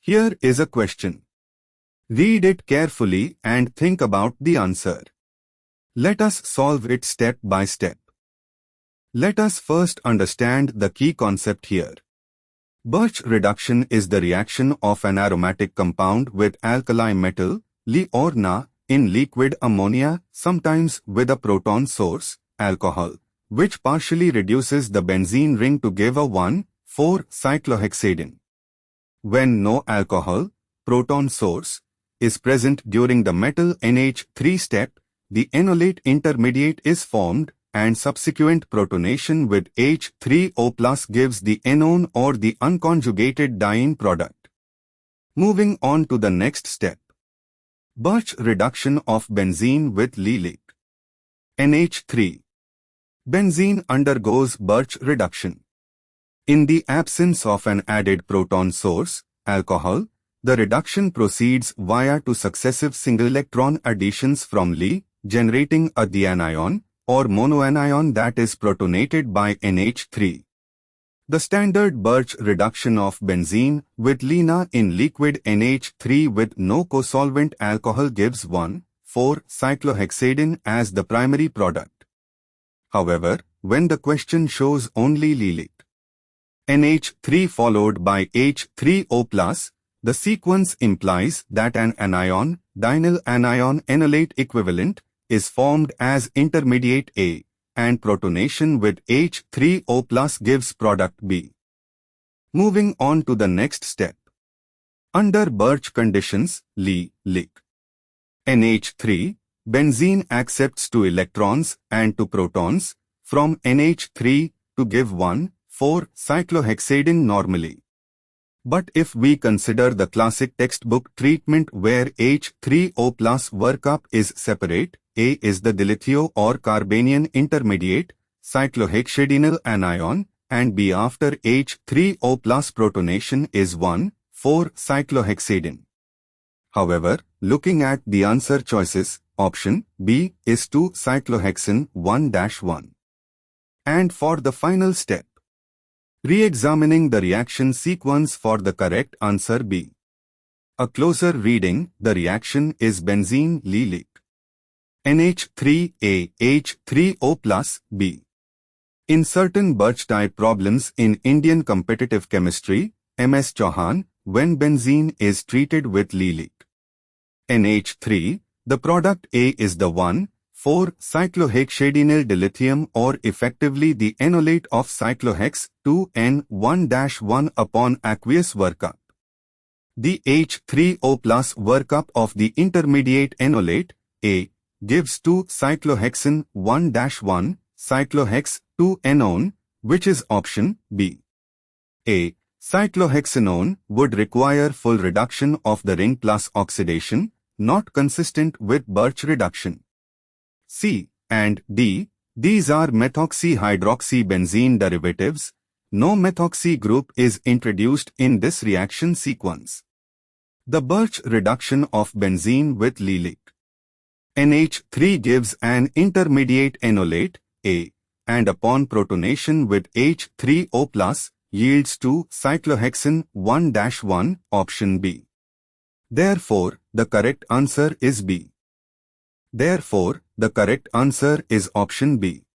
Here is a question. Read it carefully and think about the answer. Let us solve it step by step. Let us first understand the key concept here. Birch reduction is the reaction of an aromatic compound with alkali metal, Li or Na, in liquid ammonia, sometimes with a proton source, alcohol, which partially reduces the benzene ring to give a 1,4-cyclohexadiene. When no alcohol, proton source, is present during the metal NH3 step, the enolate intermediate is formed, and subsequent protonation with H3O+ gives the enone or the unconjugated diene product. Moving on to the next step. Birch reduction of benzene with Li. NH3. Benzene undergoes Birch reduction. In the absence of an added proton source, alcohol, the reduction proceeds via two successive single-electron additions from Li, generating a dianion, or monoanion that is protonated by NH3. The standard Birch reduction of benzene with Li-Na in liquid NH3 with no cosolvent alcohol gives 1,4-cyclohexadiene as the primary product. However, when the question shows only Li, NH3 followed by H3O+, the sequence implies that an anion, dinyl anion enolate equivalent, is formed as intermediate A, and protonation with H3O+ gives product B. Moving on to the next step. Under Birch conditions, Li, NH3, benzene accepts 2 electrons and 2 protons from NH3 to give 1,4-cyclohexadiene normally. But if we consider the classic textbook treatment where H3O+ workup is separate, A is the dilithio or carbanion intermediate, cyclohexadienyl anion, and B after H3O+ protonation is 1,4-cyclohexadiene. However, looking at the answer choices, option B is 2-cyclohexane 1-1. And for the final step, re-examining the reaction sequence for the correct answer B. A closer reading, the reaction is benzene Li, NH3A H3O+ B. In certain Birch type problems in Indian competitive chemistry, MS Chauhan, when benzene is treated with Li, NH3, the product A is the 1,4-cyclohexadienyl dilithium or effectively the enolate of cyclohex 2N1-1 upon aqueous workup. The H3O+ workup of the intermediate enolate A gives 2-cyclohexane 1-1 cyclohex 2-enone, which is option B. A cyclohexanone would require full reduction of the ring plus oxidation, not consistent with Birch reduction. C and D, these are methoxy-hydroxybenzene derivatives. No methoxy group is introduced in this reaction sequence. The Birch reduction of benzene with Li, NH3 gives an intermediate enolate, A, and upon protonation with H3O+, yields 2-cyclohexane 1-1, option B. Therefore, the correct answer is B. Therefore, the correct answer is option B.